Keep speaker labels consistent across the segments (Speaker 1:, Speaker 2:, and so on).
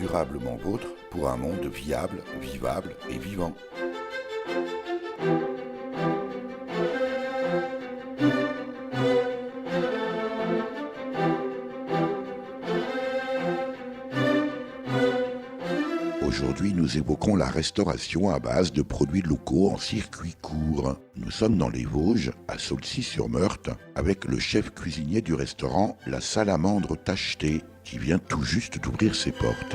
Speaker 1: Durablement vôtre pour un monde viable, vivable et vivant. Aujourd'hui, nous évoquons la restauration à base de produits locaux en circuit court. Nous sommes dans les Vosges, à Saulcy-sur-Meurthe, avec le chef cuisinier du restaurant La Salamandre Tachetée, qui vient tout juste d'ouvrir ses portes.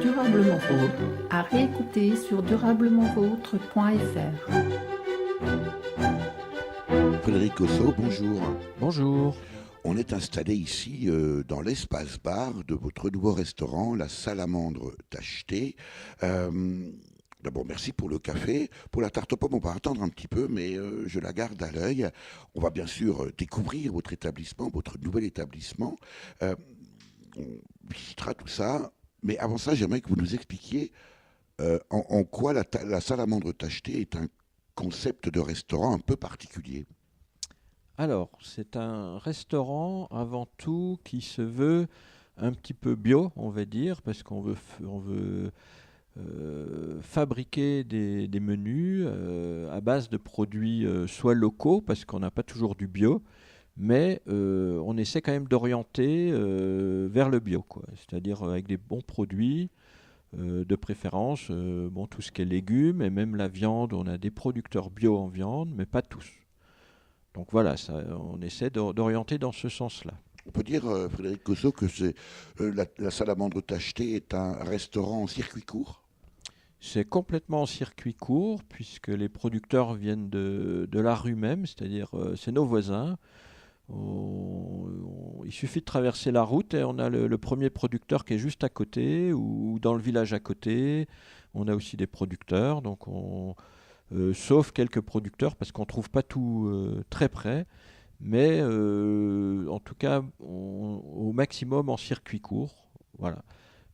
Speaker 2: Durablement Vôtre, à réécouter sur durablementvôtre.fr.
Speaker 1: Frédéric Gossot, bonjour.
Speaker 3: Bonjour.
Speaker 1: On est installé ici dans l'espace bar de votre nouveau restaurant, La Salamandre Tachetée. D'abord, merci pour le café. Pour la tarte aux pommes, on va attendre un petit peu, mais je la garde à l'œil. On va bien sûr découvrir votre établissement, votre nouvel établissement. On visitera tout ça. Mais avant ça, j'aimerais que vous nous expliquiez en quoi la Salamandre Tachetée est un concept de restaurant un peu particulier.
Speaker 3: Alors, c'est un restaurant avant tout qui se veut un petit peu bio, on va dire, parce qu'on veut fabriquer des menus à base de produits soit locaux, parce qu'on n'a pas toujours du bio, mais on essaie quand même d'orienter vers le bio, quoi. C'est-à-dire avec des bons produits, de préférence, tout ce qui est légumes et même la viande. On a des producteurs bio en viande, mais pas tous. Donc voilà, on essaie d'orienter dans ce sens-là.
Speaker 1: On peut dire, Frédéric Gossot, que la Salamandre Tachetée est un restaurant en circuit court.
Speaker 3: C'est complètement en circuit court, puisque les producteurs viennent de la rue même, c'est-à-dire c'est nos voisins. Il suffit de traverser la route et on a le premier producteur qui est juste à côté ou dans le village à côté. On a aussi des producteurs, donc sauf quelques producteurs parce qu'on ne trouve pas tout très près. Mais en tout cas, au maximum en circuit court. Voilà.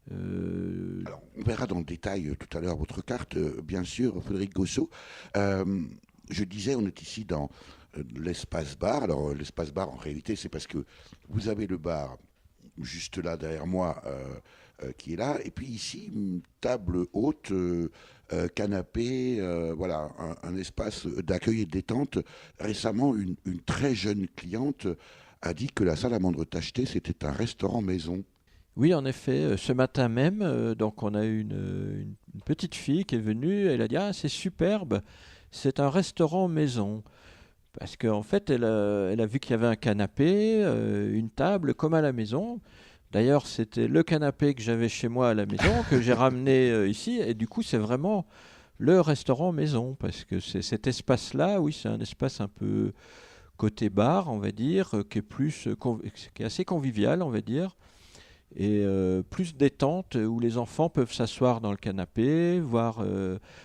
Speaker 1: Alors, on verra dans le détail tout à l'heure votre carte, bien sûr, Frédéric Gossot. Je disais, on est ici dans l'espace bar. Alors, l'espace bar, en réalité, c'est parce que vous avez le bar juste là derrière moi qui est là. Et puis ici, une table haute, canapé, voilà, un espace d'accueil et de détente. Récemment, une très jeune cliente a dit que la Salamandre Tachetée, c'était un restaurant maison.
Speaker 3: Oui, en effet, ce matin même, donc on a eu une petite fille qui est venue, elle a dit: «Ah, c'est superbe, c'est un restaurant maison». Parce qu'en fait, elle a vu qu'il y avait un canapé, une table comme à la maison. D'ailleurs, c'était le canapé que j'avais chez moi à la maison, que j'ai ramené ici, et du coup, c'est vraiment le restaurant maison, parce que c'est cet espace-là, oui, c'est un espace un peu côté bar, on va dire, qui est qui est assez convivial, on va dire, et plus détente, où les enfants peuvent s'asseoir dans le canapé,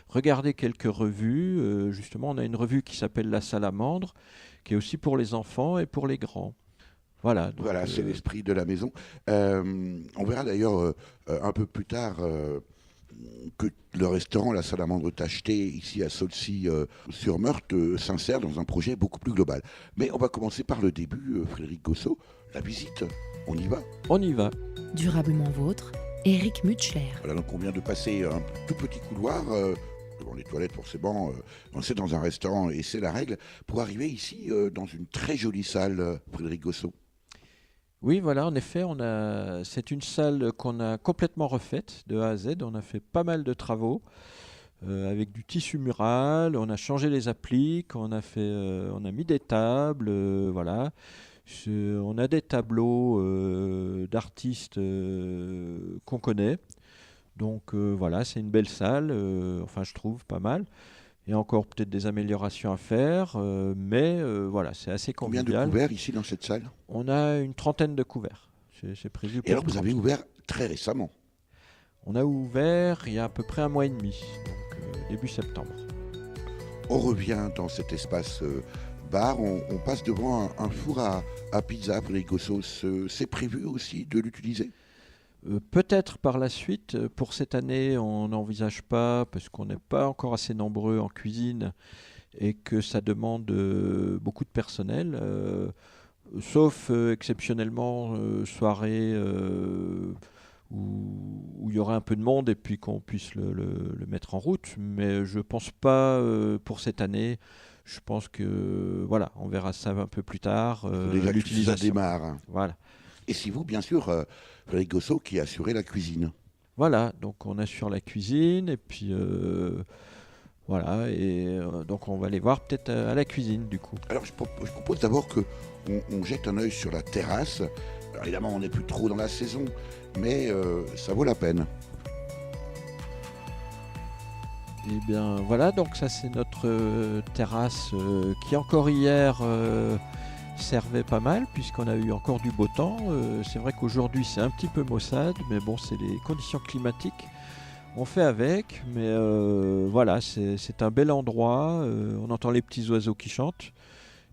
Speaker 3: regarder quelques revues. Justement, on a une revue qui s'appelle La Salamandre, qui est aussi pour les enfants et pour les grands. Voilà. Donc,
Speaker 1: Voilà, c'est l'esprit de la maison. On verra d'ailleurs un peu plus tard que le restaurant La Salamandre Tachetée, ici à Saulcy-sur-Meurthe, s'insère dans un projet beaucoup plus global. Mais on va commencer par le début, Frédéric Gossot. La visite, on y va.
Speaker 3: on y va.
Speaker 4: Durablement Vôtre, Éric Mutschler.
Speaker 1: Voilà, donc on vient de passer un tout petit couloir, devant les toilettes forcément, c'est dans un restaurant et c'est la règle, pour arriver ici dans une très jolie salle, Frédéric Gossot.
Speaker 3: Oui, voilà, en effet, c'est une salle qu'on a complètement refaite de A à Z. On a fait pas mal de travaux avec du tissu mural. On a changé les appliques, on a mis des tables, voilà. On a des tableaux d'artistes qu'on connaît. Donc voilà, c'est une belle salle, enfin je trouve pas mal. Il y a encore peut-être des améliorations à faire, mais voilà, c'est assez
Speaker 1: Combien de
Speaker 3: convivial.
Speaker 1: couverts ici dans cette salle?
Speaker 3: On a une trentaine de couverts. C'est prévu
Speaker 1: Et
Speaker 3: pour
Speaker 1: alors vous
Speaker 3: 30.
Speaker 1: avez ouvert très récemment.
Speaker 3: On a ouvert il y a à peu près un mois et demi, donc début septembre.
Speaker 1: On revient dans cet espace bar, on passe devant un four à pizza, Frédéric Gossot. C'est prévu aussi de l'utiliser?
Speaker 3: Peut-être par la suite, pour cette année, on n'envisage pas, parce qu'on n'est pas encore assez nombreux en cuisine et que ça demande beaucoup de personnel. Sauf exceptionnellement soirée où il y aura un peu de monde et puis qu'on puisse le mettre en route. Mais je pense pas pour cette année. Je pense que voilà, on verra ça un peu plus tard.
Speaker 1: Il faut déjà que ça démarre, hein.
Speaker 3: Voilà.
Speaker 1: Et c'est vous, bien sûr, Frédéric Gossot, qui assurez la cuisine.
Speaker 3: Voilà, donc on assure la cuisine et puis voilà, et donc on va aller voir peut-être à la cuisine du coup.
Speaker 1: Alors je propose d'abord que on jette un œil sur la terrasse. Alors, évidemment, on n'est plus trop dans la saison, mais ça vaut la peine.
Speaker 3: Et bien voilà, donc ça c'est notre terrasse qui encore hier servait pas mal puisqu'on a eu encore du beau temps. C'est vrai qu'aujourd'hui c'est un petit peu maussade, mais bon, c'est les conditions climatiques. On fait avec, mais voilà, c'est un bel endroit. On entend les petits oiseaux qui chantent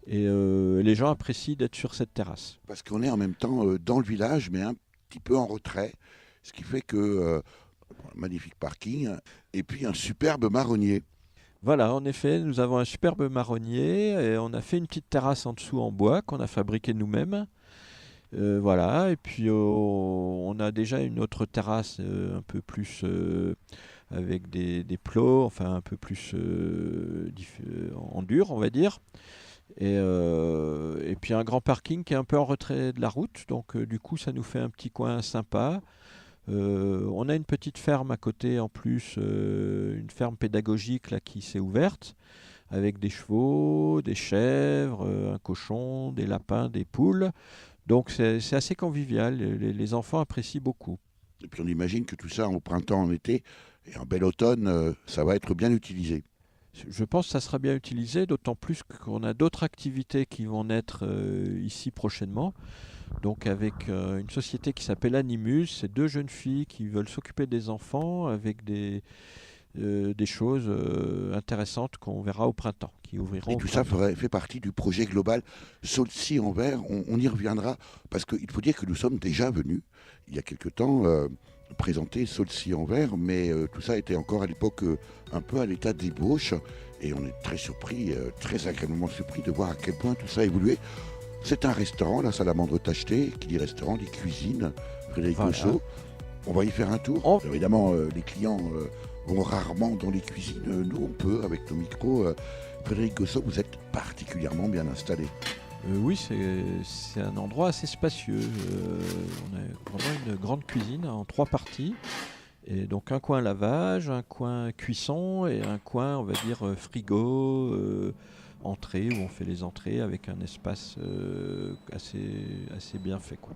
Speaker 3: et les gens apprécient d'être sur cette terrasse.
Speaker 1: Parce qu'on est en même temps dans le village, mais un petit peu en retrait, ce qui fait que magnifique parking et puis un superbe marronnier.
Speaker 3: Voilà, en effet, nous avons un superbe marronnier et on a fait une petite terrasse en dessous en bois qu'on a fabriquée nous-mêmes. Voilà, et puis on a déjà une autre terrasse un peu plus avec des plots, enfin un peu plus en dur, on va dire. Et puis un grand parking qui est un peu en retrait de la route, donc du coup ça nous fait un petit coin sympa. On a une petite ferme à côté en plus, une ferme pédagogique là qui s'est ouverte avec des chevaux, des chèvres, un cochon, des lapins, des poules. Donc c'est assez convivial, les enfants apprécient beaucoup.
Speaker 1: Et puis on imagine que tout ça au printemps, en été et en bel automne, ça va être bien utilisé.
Speaker 3: Je pense que ça sera bien utilisé, d'autant plus qu'on a d'autres activités qui vont naître ici prochainement. Donc avec une société qui s'appelle Animus, c'est deux jeunes filles qui veulent s'occuper des enfants avec des choses intéressantes qu'on verra au printemps, qui ouvriront
Speaker 1: Et
Speaker 3: au
Speaker 1: tout ça
Speaker 3: printemps.
Speaker 1: fait partie du projet global Saulcy en vert. On y reviendra parce qu'il faut dire que nous sommes déjà venus il y a quelque temps présenter Saulcy en vert, mais tout ça était encore à l'époque un peu à l'état d'ébauche et on est très surpris, très agréablement surpris de voir à quel point tout ça a évolué. C'est un restaurant, la Salamandre Tacheté, qui dit restaurant, dit cuisine, Frédéric
Speaker 3: Voilà.
Speaker 1: Gossot. On va y faire un tour. Alors, évidemment, les clients vont rarement dans les cuisines. Nous, on peut, avec nos micros. Frédéric Gossot, vous êtes particulièrement bien installé.
Speaker 3: Oui, c'est un endroit assez spacieux. On a vraiment une grande cuisine en 3 parties. Et donc un coin lavage, un coin cuisson et un coin, on va dire, frigo, entrée, où on fait les entrées avec un espace assez bien fait, quoi.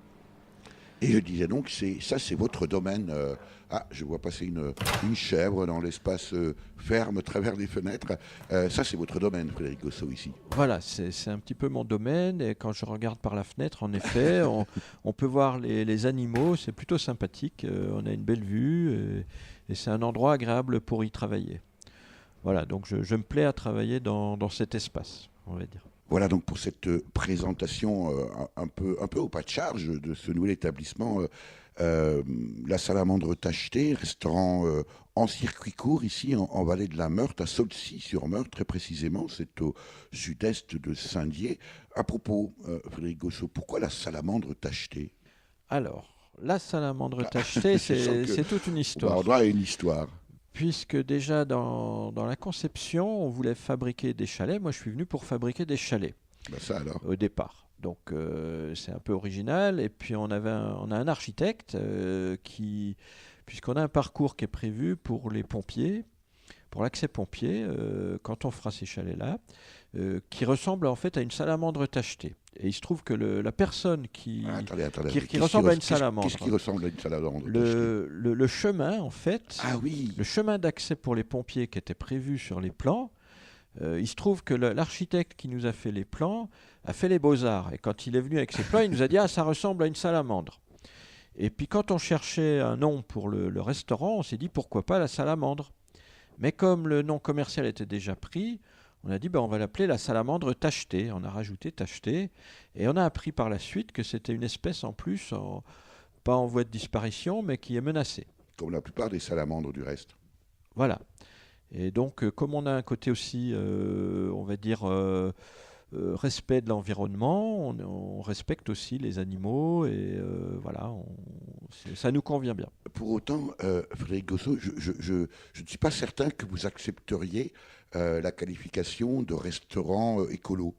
Speaker 1: Et je disais donc, c'est votre domaine. Je vois passer une chèvre dans l'espace ferme, à travers les fenêtres. Ça, c'est votre domaine, Frédéric Gossot, ici.
Speaker 3: Voilà, c'est un petit peu mon domaine. Et quand je regarde par la fenêtre, en effet, on peut voir les animaux. C'est plutôt sympathique. On a une belle vue et c'est un endroit agréable pour y travailler. Voilà, donc je me plais à travailler dans cet espace, on va dire.
Speaker 1: Voilà donc pour cette présentation un peu au pas de charge de ce nouvel établissement, la Salamandre Tacheté, restaurant en circuit court ici en vallée de la Meurthe, à Saulcy-sur-Meurthe très précisément, c'est au sud-est de Saint-Dié. À propos, Frédéric Gossot, pourquoi la Salamandre Tacheté?
Speaker 3: Alors, la salamandre tachetée,
Speaker 1: Je sens que
Speaker 3: c'est toute une histoire.
Speaker 1: on doit une histoire.
Speaker 3: Puisque déjà dans la conception, on voulait fabriquer des chalets. Moi, je suis venu pour fabriquer des chalets
Speaker 1: Ben ça alors.
Speaker 3: au départ. Donc, c'est un peu original. Et puis, on a un architecte puisqu'on a un parcours qui est prévu pour les pompiers, pour l'accès pompier, quand on fera ces chalets-là, qui ressemble en fait à une salamandre tachetée. Et il se trouve que la personne qui ressemble à une salamandre.
Speaker 1: Qu'est-ce qui ressemble à une salamandre?
Speaker 3: Le chemin, en fait,
Speaker 1: Ah oui.
Speaker 3: le chemin d'accès pour les pompiers qui était prévu sur les plans, il se trouve que l'architecte qui nous a fait les plans a fait les beaux-arts. Et quand il est venu avec ses plans, il nous a dit « Ah, ça ressemble à une salamandre ». Et puis quand on cherchait un nom pour le restaurant, on s'est dit « Pourquoi pas la salamandre ?» Mais comme le nom commercial était déjà pris, on a dit on va l'appeler la salamandre tachetée. On a rajouté tachetée et on a appris par la suite que c'était une espèce en plus, pas en voie de disparition, mais qui est menacée.
Speaker 1: Comme la plupart des salamandres du reste.
Speaker 3: Voilà. Et donc, comme on a un côté aussi, on va dire, respect de l'environnement, on respecte aussi les animaux et voilà, ça nous convient bien.
Speaker 1: Pour autant, Frédéric Gossot, je ne suis pas certain que vous accepteriez la qualification de restaurant écolo.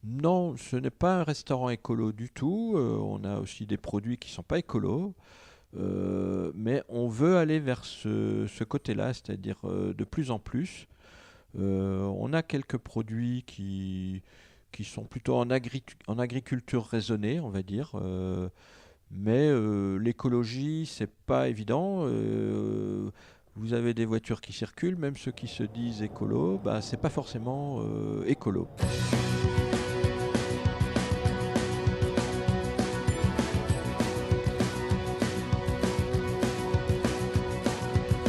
Speaker 3: Non, ce n'est pas un restaurant écolo du tout. On a aussi des produits qui ne sont pas écolos. Mais on veut aller vers ce côté-là, c'est-à-dire de plus en plus. On a quelques produits qui sont plutôt en agriculture raisonnée, on va dire. Mais l'écologie, c'est pas évident. Vous avez des voitures qui circulent, même ceux qui se disent écolo, bah, c'est pas forcément écolo.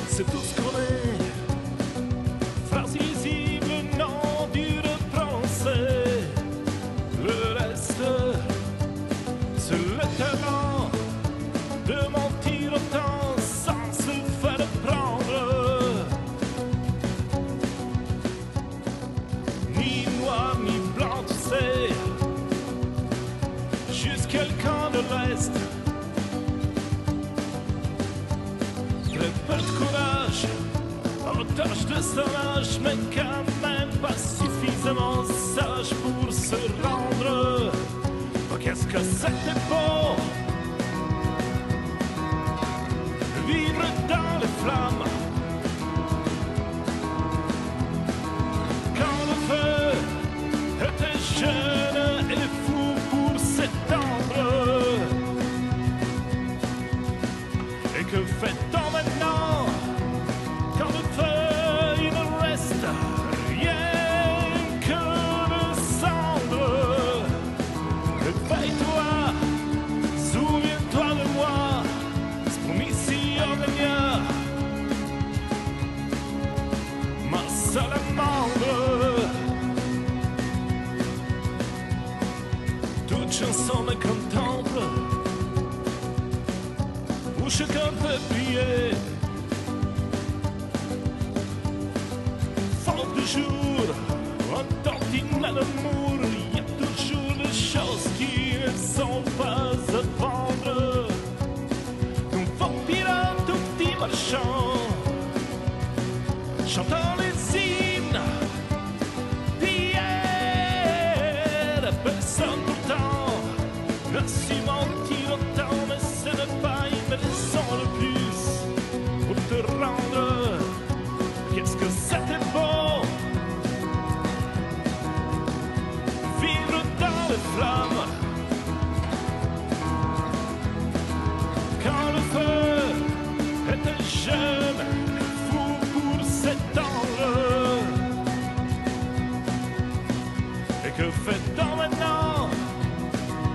Speaker 5: C'est tout ce qu'on est, phrase illisible, non dur de prononcer. Le reste, c'est le talent de mentir autant sans se faire prendre. Ni noir ni blanc, tu sais, juste quelqu'un de l'Est. Très peu de courage, otage de son âge, mais quand même pas suffisamment sage pour se rendre. Oh, qu'est-ce que c'était beau, vivre dans les flammes. Quand le feu était jeune et fou pour s'étendre. Et que fait-on maintenant, quand le feu il ne reste rien que de cendres? Réveille-toi, souviens-toi de moi, Spumicio Gagna, ma salamandre. Toute chanson me contemple, où chacun peut prier. Faute de jour, un tantinet d'amour, il y a toujours des choses qui ne sont pas à vendre. Nous vampires, tout petit marchand, chantant les hymnes d'hier. Personne pourtant n'a su mentir autant, mais ce n'est pas une raison de plus pour te rendre. Qu'est-ce que c'était beau, vivre dans les flammes. Quand le feu était jeune, fou pour s'étendre. Et que fait-on maintenant,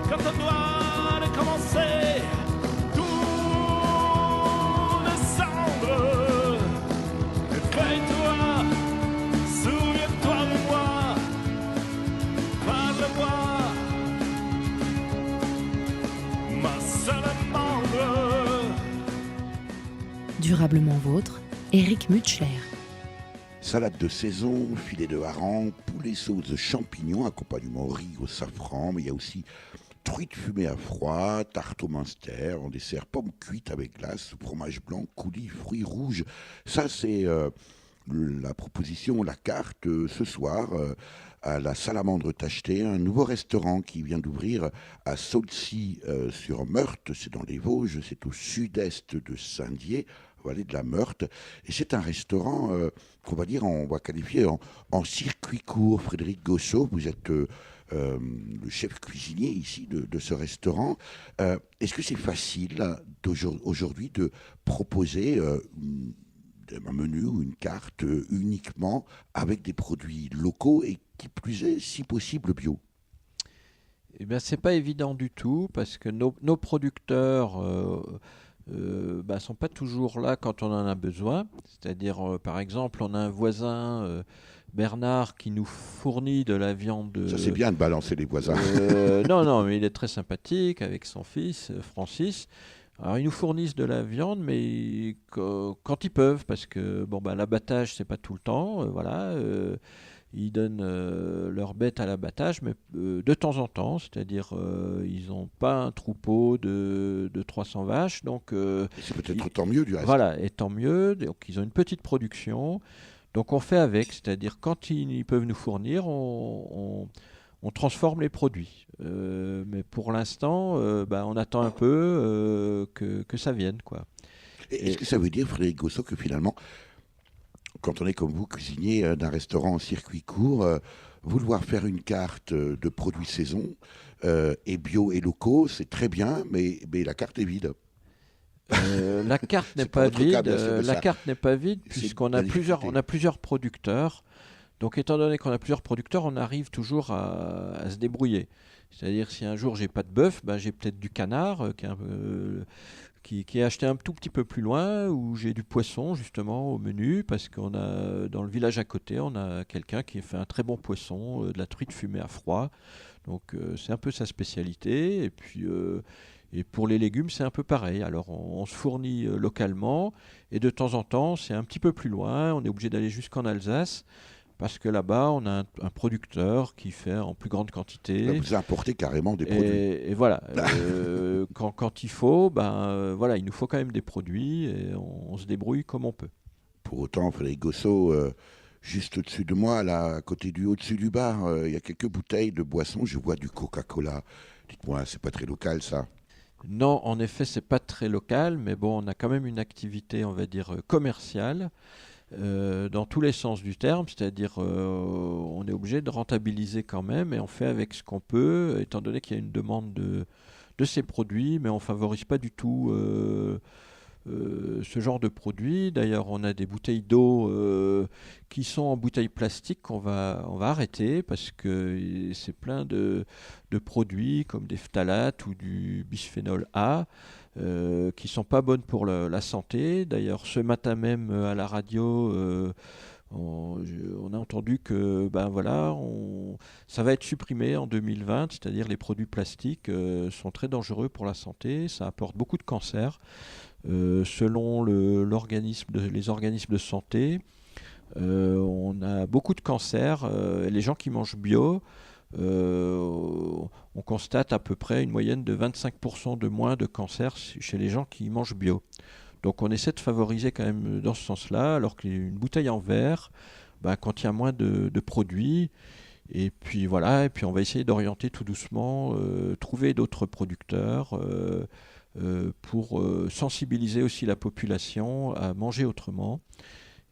Speaker 5: quand on doit recommencer tout descendre? Éveille-toi, souviens-toi de moi, parle-moi, ma salamandre.
Speaker 4: Durablement vôtre, Éric Mutschler.
Speaker 1: Salade de saison, filet de hareng, poulet sauce de champignons, accompagnement riz au safran, mais il y a aussi truite fumée à froid, tarte au minster, en dessert pommes cuites avec glace, fromage blanc, coulis, fruits rouges. Ça, c'est la proposition, la carte ce soir à la Salamandre Tacheté, un nouveau restaurant qui vient d'ouvrir à Saulcy sur Meurthe, c'est dans les Vosges, c'est au sud-est de Saint-Dié, vallée de la Meurthe, et c'est un restaurant qu'on va dire, on va qualifier en circuit court. Frédéric Gossot, vous êtes le chef cuisinier ici de ce restaurant. Est-ce que c'est facile aujourd'hui de proposer un menu ou une carte uniquement avec des produits locaux et qui plus est, si possible, bio?
Speaker 3: Eh bien, c'est pas évident du tout parce que nos producteurs sont pas toujours là quand on en a besoin. C'est-à-dire, par exemple, on a un voisin, Bernard, qui nous fournit de la viande.
Speaker 1: Ça, c'est bien de balancer les voisins.
Speaker 3: Non, mais il est très sympathique avec son fils, Francis. Alors, ils nous fournissent de la viande, mais quand ils peuvent, parce que l'abattage, c'est pas tout le temps. Voilà. ils donnent leurs bêtes à l'abattage, mais de temps en temps, c'est-à-dire ils n'ont pas un troupeau de 300 vaches, donc
Speaker 1: Et c'est peut-être tant mieux du reste.
Speaker 3: voilà, et tant mieux, donc ils ont une petite production, donc on fait avec, c'est-à-dire quand ils peuvent nous fournir, on transforme les produits. Mais pour l'instant, on attend un peu que ça vienne, quoi.
Speaker 1: Et est-ce que ça veut dire, Frédéric Gossot, que finalement, quand on est comme vous, cuisinier d'un restaurant en circuit court, vouloir faire une carte de produits saison et bio et locaux, c'est très bien, mais la carte est vide.
Speaker 3: La carte n'est
Speaker 1: C'est
Speaker 3: pas
Speaker 1: pas votre cas,
Speaker 3: vide.
Speaker 1: bien sûr, mais
Speaker 3: La
Speaker 1: ça-
Speaker 3: carte n'est pas vide
Speaker 1: c'est
Speaker 3: puisqu'on
Speaker 1: la
Speaker 3: a
Speaker 1: difficulté.
Speaker 3: plusieurs producteurs. Donc, étant donné qu'on a plusieurs producteurs, on arrive toujours à se débrouiller. C'est-à-dire, si un jour j'ai pas de bœuf, j'ai peut-être du canard qui est acheté un tout petit peu plus loin, ou j'ai du poisson justement au menu, parce qu'on a dans le village à côté, on a quelqu'un qui fait un très bon poisson, de la truite fumée à froid. Donc, c'est un peu sa spécialité. Et puis, et pour les légumes, c'est un peu pareil. Alors, on se fournit localement, et de temps en temps, c'est un petit peu plus loin. On est obligé d'aller jusqu'en Alsace, parce que là-bas, on a un producteur qui fait en plus grande
Speaker 1: Là,
Speaker 3: quantité.
Speaker 1: vous importez carrément des produits.
Speaker 3: Et voilà, quand il faut, voilà, il nous faut quand même des produits, et on se débrouille comme on peut.
Speaker 1: Pour autant, Frédéric Gossot, juste au-dessus de moi, là, à côté du au-dessus du bar, il y a quelques bouteilles de boissons. Je vois du Coca-Cola. Dites-moi, c'est pas très local, ça.
Speaker 3: Non, en effet, c'est pas très local, mais bon, on a quand même une activité, on va dire, commerciale, dans tous les sens du terme, c'est-à-dire on est obligé de rentabiliser quand même, et on fait avec ce qu'on peut, étant donné qu'il y a une demande de ces produits, mais on favorise pas du tout ce genre de produits. D'ailleurs, on a des bouteilles d'eau qui sont en bouteilles plastiques qu'on on va arrêter, parce que c'est plein de produits comme des phtalates ou du bisphénol A qui sont pas bonnes pour la santé. D'ailleurs, ce matin même à la radio, on a entendu que voilà, ça va être supprimé en 2020, c'est-à-dire les produits plastiques sont très dangereux pour la santé, ça apporte beaucoup de cancers. Selon les organismes de santé, on a beaucoup de cancers. Les gens qui mangent bio, on constate à peu près une moyenne de 25% de moins de cancers chez les gens qui mangent bio. Donc on essaie de favoriser quand même dans ce sens-là, alors qu'une bouteille en verre contient moins de produits. Et puis voilà, et puis on va essayer d'orienter tout doucement, trouver d'autres producteurs pour sensibiliser aussi la population à manger autrement.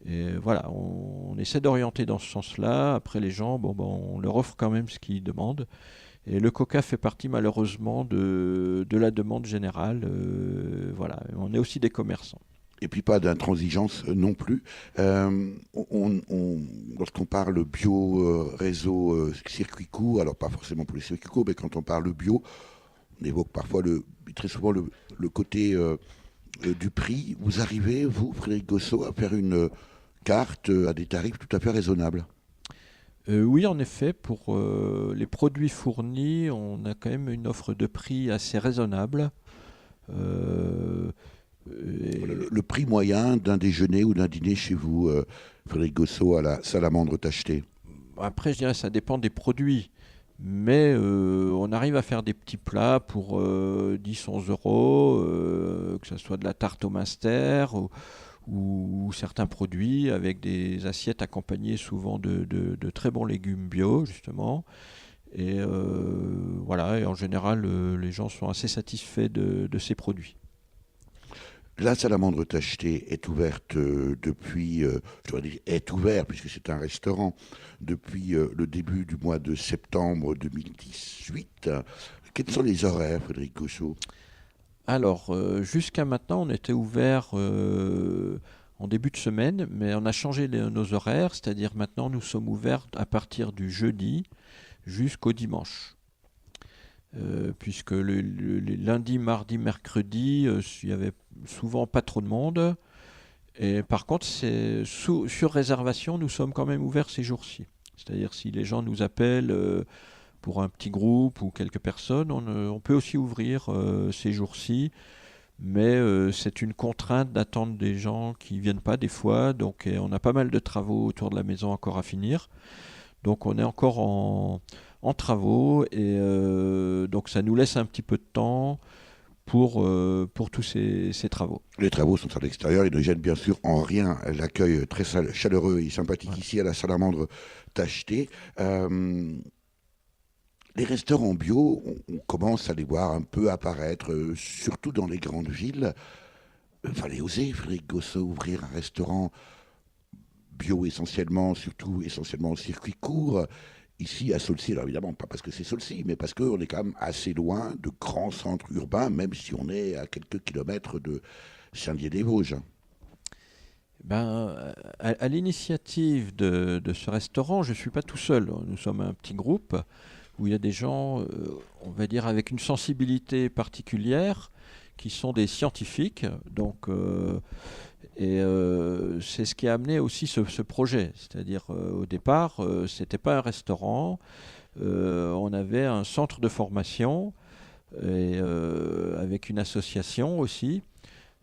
Speaker 3: Et voilà, on essaie d'orienter dans ce sens-là. Après, les gens, on leur offre quand même ce qu'ils demandent. Et le coca fait partie malheureusement de la demande générale. Voilà, on est aussi des commerçants.
Speaker 1: Et puis pas d'intransigeance non plus. Lorsqu'on parle bio, réseau, circuit court, alors pas forcément pour les circuits courts, mais quand on parle bio, on évoque parfois très souvent le côté du prix. Vous arrivez, vous, Frédéric Gossot, à faire une carte à des tarifs tout à fait raisonnables?
Speaker 3: Oui, en effet, pour les produits fournis, on a quand même une offre de prix assez raisonnable.
Speaker 1: Le prix moyen d'un déjeuner ou d'un dîner chez vous, Frédéric Gossot, à la Salamandre Tacheté?
Speaker 3: Après, je dirais que ça dépend des produits. Mais on arrive à faire des petits plats pour 10-11 euros, que ce soit de la tarte au master ou certains produits avec des assiettes accompagnées souvent de très bons légumes bio, justement. Et voilà, et en général, les gens sont assez satisfaits de ces produits.
Speaker 1: La Salamandre Tacheté est ouverte depuis, je dois dire, est ouvert puisque c'est un restaurant, depuis le début du mois de septembre 2018. Quels sont les horaires, Frédéric Gossot?
Speaker 3: Alors, jusqu'à maintenant, on était ouvert en début de semaine, mais on a changé nos horaires, c'est-à-dire maintenant, nous sommes ouverts à partir du jeudi jusqu'au dimanche. Puisque les lundis, mardis, mercredis, il y avait souvent pas trop de monde. Et par contre, sur réservation, nous sommes quand même ouverts ces jours-ci. C'est-à-dire si les gens nous appellent pour un petit groupe ou quelques personnes, on peut aussi ouvrir ces jours-ci. Mais c'est une contrainte d'attendre des gens qui ne viennent pas des fois. Donc on a pas mal de travaux autour de la maison encore à finir. Donc on est encore en travaux et donc ça nous laisse un petit peu de temps pour tous ces travaux.
Speaker 1: Les travaux sont à l'extérieur, ils ne gênent bien sûr en rien l'accueil très chaleureux et sympathique ici à la Salamandre Tachetée. Les restaurants bio, on commence à les voir un peu apparaître, surtout dans les grandes villes. Il fallait oser, Frédéric Gossot, ouvrir un restaurant bio essentiellement, surtout essentiellement au circuit court, ici à Saulcy. Alors évidemment, pas parce que c'est Saulcy, mais parce qu'on est quand même assez loin de grands centres urbains, même si on est à quelques kilomètres de Saint-Dié-des-Vosges.
Speaker 3: Ben, à l'initiative de ce restaurant, je ne suis pas tout seul. Nous sommes un petit groupe où il y a des gens, on va dire, avec une sensibilité particulière, qui sont des scientifiques. Donc, c'est ce qui a amené aussi ce projet. C'est-à-dire, au départ, ce n'était pas un restaurant, on avait un centre de formation, et, avec une association aussi.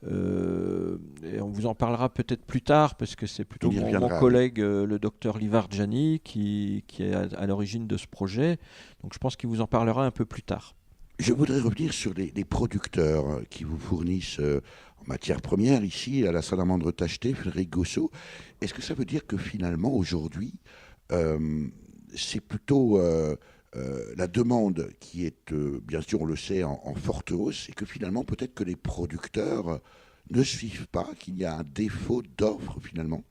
Speaker 3: Et on vous en parlera peut-être plus tard, parce que c'est plutôt mon collègue, le docteur Livard Gianni, qui est à l'origine de ce projet. Donc je pense qu'il vous en parlera un peu plus tard.
Speaker 1: Je voudrais revenir sur les producteurs qui vous fournissent en matière première ici à la Salamandre Tachetée, Frédéric Gossot. Est-ce que ça veut dire que finalement aujourd'hui, c'est plutôt la demande qui est, bien sûr on le sait, en forte hausse, et que finalement peut-être que les producteurs ne suivent pas, qu'il y a un défaut d'offre finalement?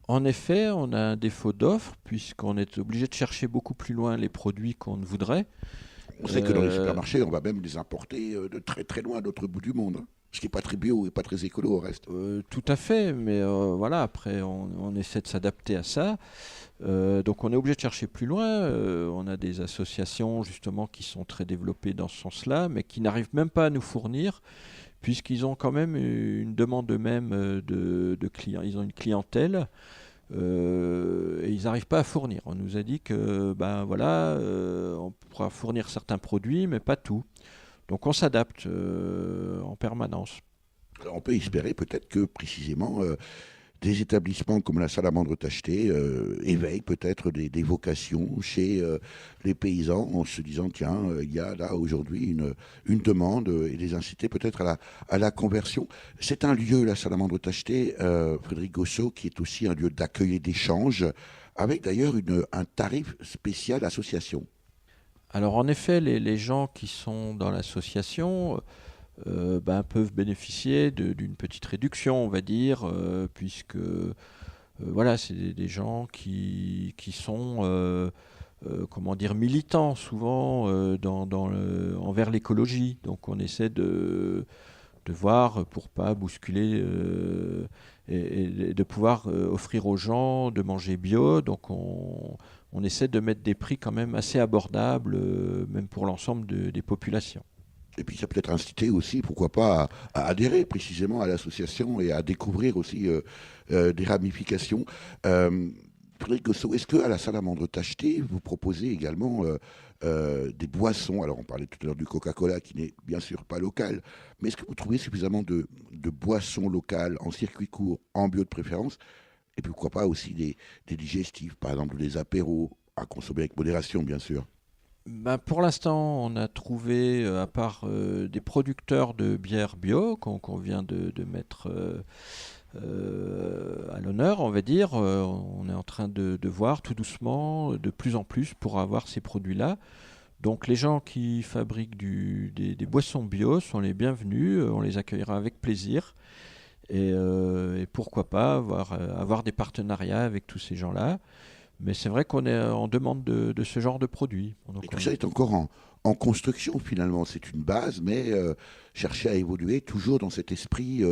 Speaker 3: En effet, on a un défaut d'offre, puisqu'on est obligé de chercher beaucoup plus loin les produits qu'on ne voudrait.
Speaker 1: On sait que dans les supermarchés, on va même les importer de très très loin, à l'autre bout du monde. Hein. Ce qui n'est pas très bio et pas très écolo au reste.
Speaker 3: Tout à fait, mais voilà, après on essaie de s'adapter à ça. Donc on est obligé de chercher plus loin. On a des associations justement qui sont très développées dans ce sens-là, mais qui n'arrivent même pas à nous fournir, puisqu'ils ont quand même une demande eux-mêmes de clients. Ils ont une clientèle. Et ils n'arrivent pas à fournir. On nous a dit que ben voilà, on pourra fournir certains produits, mais pas tout. Donc on s'adapte en permanence.
Speaker 1: Alors on peut espérer peut-être que précisément des établissements comme la Salamandre Tachetée éveillent peut-être des vocations chez les paysans en se disant tiens, il y a là aujourd'hui une demande et les inciter peut-être à la conversion. C'est un lieu, la Salamandre Tachetée, Frédéric Gossot, qui est aussi un lieu d'accueil et d'échange, avec d'ailleurs un tarif spécial association.
Speaker 3: Alors en effet, les gens qui sont dans l'association peuvent bénéficier d'une petite réduction, on va dire, puisque voilà, c'est des gens qui sont comment dire, militants souvent envers l'écologie. Donc on essaie de voir pour pas bousculer et de pouvoir offrir aux gens de manger bio. Donc on essaie de mettre des prix quand même assez abordables, même pour l'ensemble des populations.
Speaker 1: Et puis ça peut être incité aussi, pourquoi pas, à adhérer précisément à l'association et à découvrir aussi des ramifications. Frédéric Gossot, est-ce qu'à la Salamandre Tachetée, vous proposez également des boissons? Alors on parlait tout à l'heure du Coca-Cola qui n'est bien sûr pas local, mais est-ce que vous trouvez suffisamment de boissons locales en circuit court, en bio de préférence? Et puis pourquoi pas aussi des digestifs, par exemple des apéros, à consommer avec modération bien sûr?
Speaker 3: Ben pour l'instant, on a trouvé, à part des producteurs de bière bio qu'on vient de mettre à l'honneur, on va dire, on est en train de voir tout doucement, de plus en plus, pour avoir ces produits-là. Donc les gens qui fabriquent des boissons bio sont les bienvenus, on les accueillera avec plaisir. Et pourquoi pas avoir des partenariats avec tous ces gens-là. Mais c'est vrai qu'on est en demande de ce genre de produits. Donc
Speaker 1: et tout ça est encore en construction finalement. C'est une base, mais chercher à évoluer toujours dans cet esprit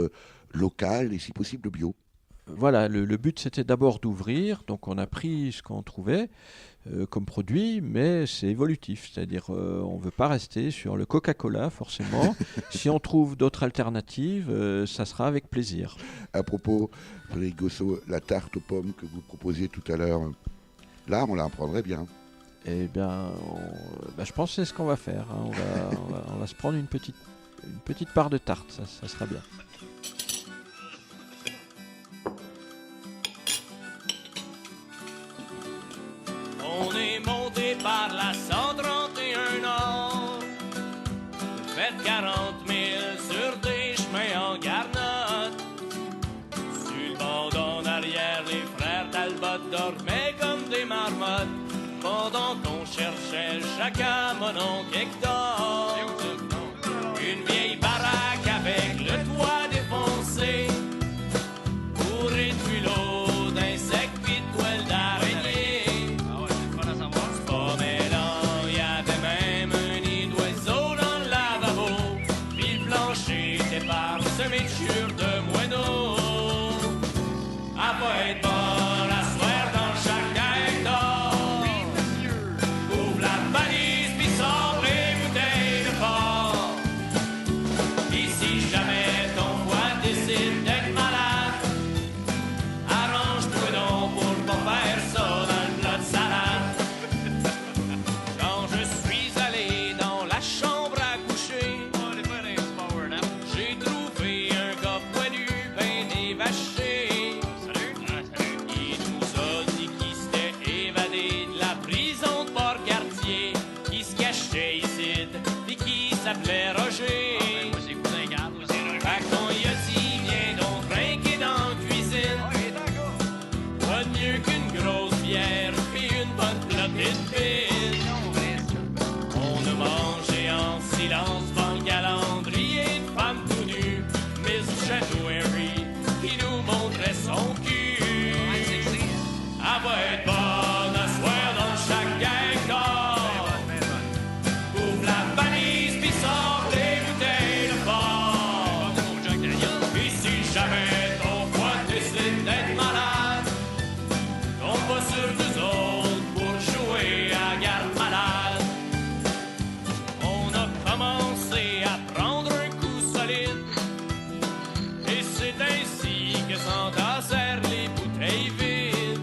Speaker 1: local et si possible bio.
Speaker 3: Voilà, le but c'était d'abord d'ouvrir. Donc on a pris ce qu'on trouvait comme produit, mais c'est évolutif. C'est-à-dire on ne veut pas rester sur le Coca-Cola forcément. Si on trouve d'autres alternatives, ça sera avec plaisir.
Speaker 1: À propos, Frédéric Gossot, la tarte aux pommes que vous proposiez tout à l'heure, là on la prendrait bien.
Speaker 3: Eh bien, je pense que c'est ce qu'on va faire. Hein. On va se prendre une petite part de tarte, ça sera bien.
Speaker 5: 40 000 sur des chemins en garnotte. Sur le bord en arrière, les frères Talbot dormaient comme des marmottes. Pendant qu'on cherchait chacun mon oncle Hector. Une vieille baraque avec le toit défoncé. Bourré de culot, d'insectes pis de toiles d'araignée. C'est pas mêlant, y avait même un nid d'oiseau dans le lavabo. Puis le plancher était parsemé de chure de moineaux. À pas être bon à soir dans chaque Hector. Ouvre la valise pis sors les bouteilles de port. Et si jamais ton foie décide d'être malade, arrange-toi donc pour pas faire ça dans le plat de salade. Quand je suis allé dans la chambre à coucher, j'ai trouvé un gars poilu ben évaché. Il nous a dit qu'il s'était évadé de la prison de Port-Cartier, qui se cachait ici, pis qui s'appelait Roger. Fait qu'on y a dit, viens donc trinquer dans la cuisine. Pas de mieux qu'une grosse bière, pis une bonne plotée de pile. On a mangé en silence dans le calendrier de femmes tout nues. Miss January, qui nous montrait son cul. Elle va être bonne à soir dans chaque Hector. Ouvre la valise pis sors les bouteilles de port. Pis si jamais ton foie décide d'être malade, tombe pas sur nous autres pour jouer à garde malade. On a commencé à prendre un coup solide, et c'est ainsi que s'entassèrent les bouteilles vides.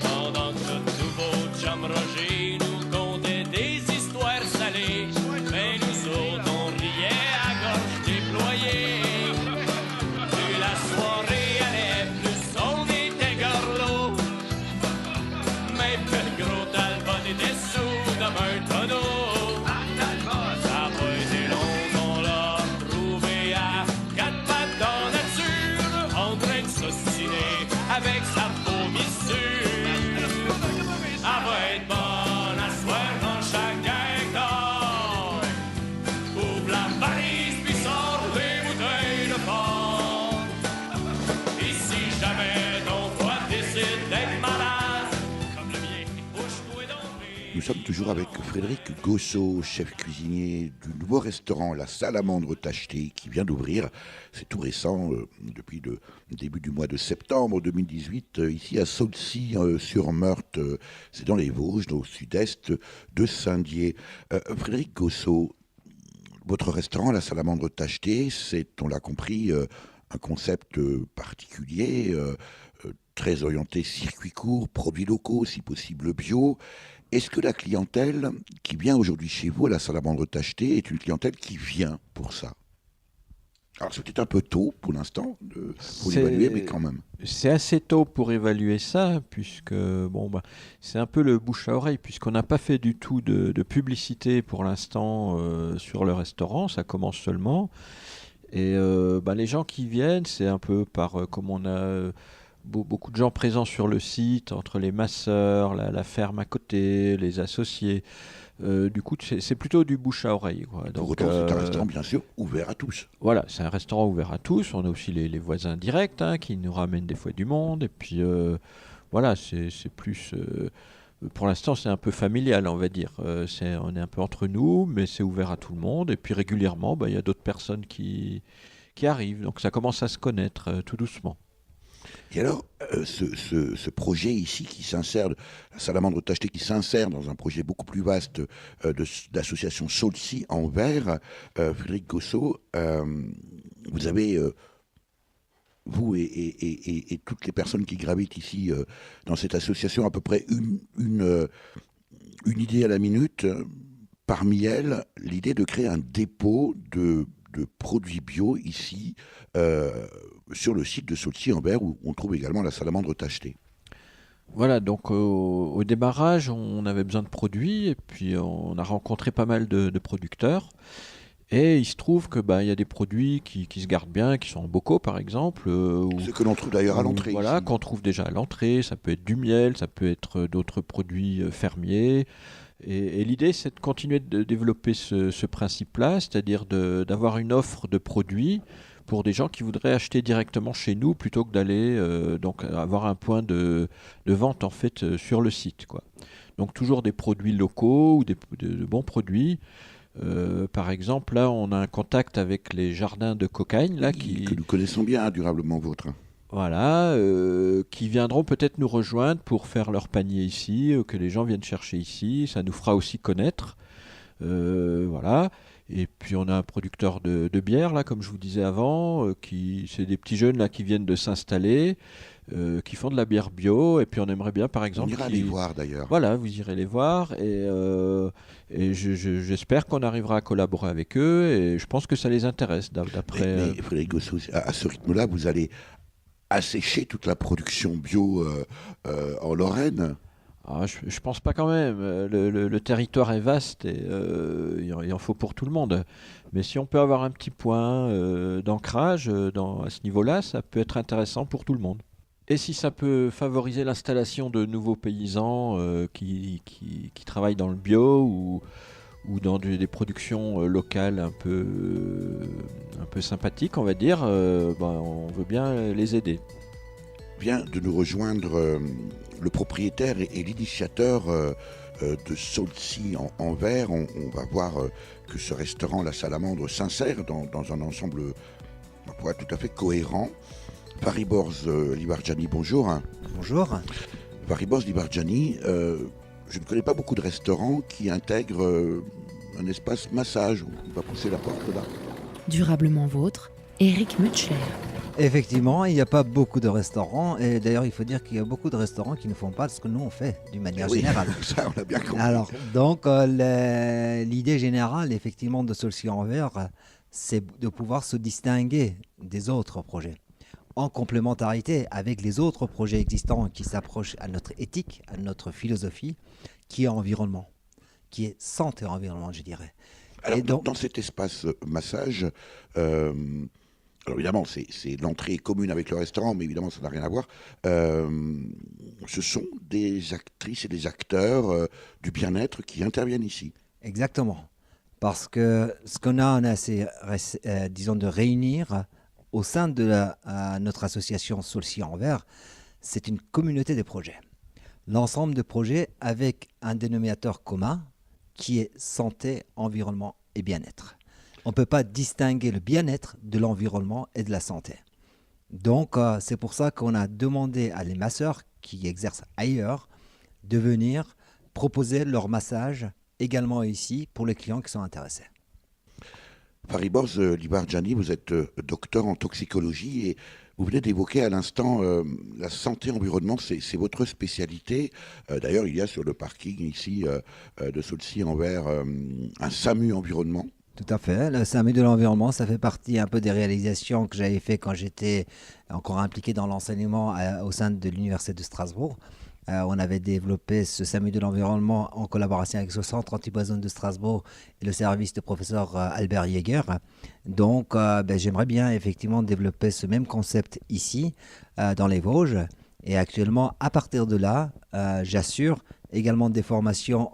Speaker 5: Pendant que notre nouveau chum Roger nous contait des histoires salées, mais nous autres on riait à gorge déployée. Plus la soirée allait, plus on était gorlots. Mais plus le gros Talbot était sous comme un tonneau. Ça a pas été long qu'on l'a retrouvé à quatre pattes dans la nature, en train de s'ostiner avec sa vomissure. Elle va être bonne à soir dans chaque Hector. Ouvre la valise pis sors les bouteilles de port. Et si jamais ton foie décide d'être malade, comme le mien, bouge-toi donc.
Speaker 1: Nous sommes toujours avec Frédéric Gossot, chef cuisinier du nouveau restaurant La Salamandre Tachetée qui vient d'ouvrir. C'est tout récent, depuis le début du mois de septembre 2018, ici à Saulcy-sur-Meurthe. C'est dans les Vosges, au sud-est de Saint-Dié. Frédéric Gossot, votre restaurant La Salamandre Tachetée, c'est, on l'a compris, un concept particulier, très orienté circuit court, produits locaux, si possible bio. Est-ce que la clientèle qui vient aujourd'hui chez vous à La Salamandre Tachetée est une clientèle qui vient pour ça? Alors c'est peut-être un peu tôt pour l'instant pour l'évaluer, mais quand même.
Speaker 3: C'est assez tôt pour évaluer ça, puisque c'est un peu le bouche à oreille, puisqu'on n'a pas fait du tout de publicité pour l'instant sur le restaurant, ça commence seulement. Et les gens qui viennent, c'est un peu par, comme on a beaucoup de gens présents sur le site, entre les masseurs, la ferme à côté, les associés. Du coup, c'est plutôt du bouche à oreille, quoi.
Speaker 1: Pour autant, c'est un restaurant, bien sûr, ouvert à tous.
Speaker 3: Voilà, c'est un restaurant ouvert à tous. On a aussi les voisins directs qui nous ramènent des fois du monde. Et puis, voilà, c'est plus... pour l'instant, c'est un peu familial, on va dire. On est un peu entre nous, mais c'est ouvert à tout le monde. Et puis, régulièrement, il y a d'autres personnes qui arrivent. Donc, ça commence à se connaître tout doucement.
Speaker 1: Et alors, ce projet ici qui s'insère, la Salamandre Tachetée qui s'insère dans un projet beaucoup plus vaste d'association Saulcy en verre, Frédéric Gossot, vous avez, vous et toutes les personnes qui gravitent ici dans cette association, à peu près une idée à la minute, parmi elles, l'idée de créer un dépôt de produits bio ici, sur le site de Saulcy-en-Berre, où on trouve également la Salamandre Tachetée.
Speaker 3: Voilà, donc au démarrage, on avait besoin de produits, et puis on a rencontré pas mal de producteurs. Et il se trouve que il y a des produits qui se gardent bien, qui sont en bocaux par exemple.
Speaker 1: Ce que l'on trouve d'ailleurs à l'entrée.
Speaker 3: Voilà,
Speaker 1: ici.
Speaker 3: qu'on trouve déjà à l'entrée. Ça peut être du miel, ça peut être d'autres produits fermiers. Et l'idée, c'est de continuer de développer ce principe-là, c'est-à-dire d'avoir une offre de produits pour des gens qui voudraient acheter directement chez nous plutôt que d'aller donc avoir un point de vente en fait sur le site, quoi. Donc toujours des produits locaux ou de bons produits. Par exemple, là, on a un contact avec les jardins de Cocagne, là,
Speaker 1: Que nous connaissons bien, durablement vôtre.
Speaker 3: voilà, qui viendront peut-être nous rejoindre pour faire leur panier ici, que les gens viennent chercher ici. Ça nous fera aussi connaître. Voilà. Et puis on a un producteur de bière, là, comme je vous disais avant, c'est des petits jeunes là, qui viennent de s'installer, qui font de la bière bio. Et puis on aimerait bien, par
Speaker 1: On
Speaker 3: exemple...
Speaker 1: ira les voir d'ailleurs.
Speaker 3: Voilà, vous irez les voir. Et j'espère qu'on arrivera à collaborer avec eux. Et je pense que ça les intéresse, d'après...
Speaker 1: Mais Frédéric Gossot, à ce rythme-là, vous allez assécher toute la production bio en Lorraine.
Speaker 3: Je pense pas quand même. Le territoire est vaste et il en faut pour tout le monde. Mais si on peut avoir un petit point d'ancrage à ce niveau-là, ça peut être intéressant pour tout le monde. Et si ça peut favoriser l'installation de nouveaux paysans qui travaillent dans le bio ou dans des productions locales un peu sympathiques, on va dire, on veut bien les aider.
Speaker 1: Vient de nous rejoindre le propriétaire et l'initiateur de Saulcy en Anvers. On va voir que ce restaurant, la Salamandre, s'insère dans un ensemble, pour être tout à fait cohérent. Faribors Libargiani, bonjour.
Speaker 6: Bonjour.
Speaker 1: Faribors Libargiani, je ne connais pas beaucoup de restaurants qui intègrent un espace massage. On va pousser la porte là.
Speaker 4: Durablement vôtre, Eric Mutschler.
Speaker 6: Effectivement, il n'y a pas beaucoup de restaurants. Et d'ailleurs, il faut dire qu'il y a beaucoup de restaurants qui ne font pas ce que nous on fait, d'une manière générale.
Speaker 1: Ça, on l'a bien compris.
Speaker 6: Alors, donc, l'idée générale, effectivement, de Saulcy Anvers, c'est de pouvoir se distinguer des autres projets, en complémentarité avec les autres projets existants qui s'approchent à notre éthique, à notre philosophie, qui est environnement, qui est santé environnement, je dirais.
Speaker 1: Alors,
Speaker 6: Et donc,
Speaker 1: dans cet espace massage, alors évidemment, c'est l'entrée commune avec le restaurant, mais évidemment, ça n'a rien à voir. Ce sont des actrices et des acteurs du bien-être qui interviennent ici.
Speaker 6: exactement. Parce que ce qu'on a, on a essayé, disons, de réunir au sein de notre association Saulcy Anvers, c'est une communauté de projets. L'ensemble de projets avec un dénominateur commun qui est santé, environnement et bien-être. On ne peut pas distinguer le bien-être de l'environnement et de la santé. Donc, c'est pour ça qu'on a demandé à les masseurs qui exercent ailleurs de venir proposer leur massage également ici pour les clients qui sont intéressés.
Speaker 1: Faribors Libargiani, vous êtes docteur en toxicologie et vous venez d'évoquer à l'instant la santé environnement, c'est votre spécialité. D'ailleurs, il y a sur le parking ici de Saulcy Anvers un SAMU environnement.
Speaker 6: Tout à fait. Le SAMU de l'environnement, ça fait partie un peu des réalisations que j'avais fait quand j'étais encore impliqué dans l'enseignement au sein de l'Université de Strasbourg. On avait développé ce SAMU de l'environnement en collaboration avec le Centre antipoison de Strasbourg et le service de professeur Albert Jäger. Donc, j'aimerais bien effectivement développer ce même concept ici, dans les Vosges. Et actuellement, à partir de là, j'assure également des formations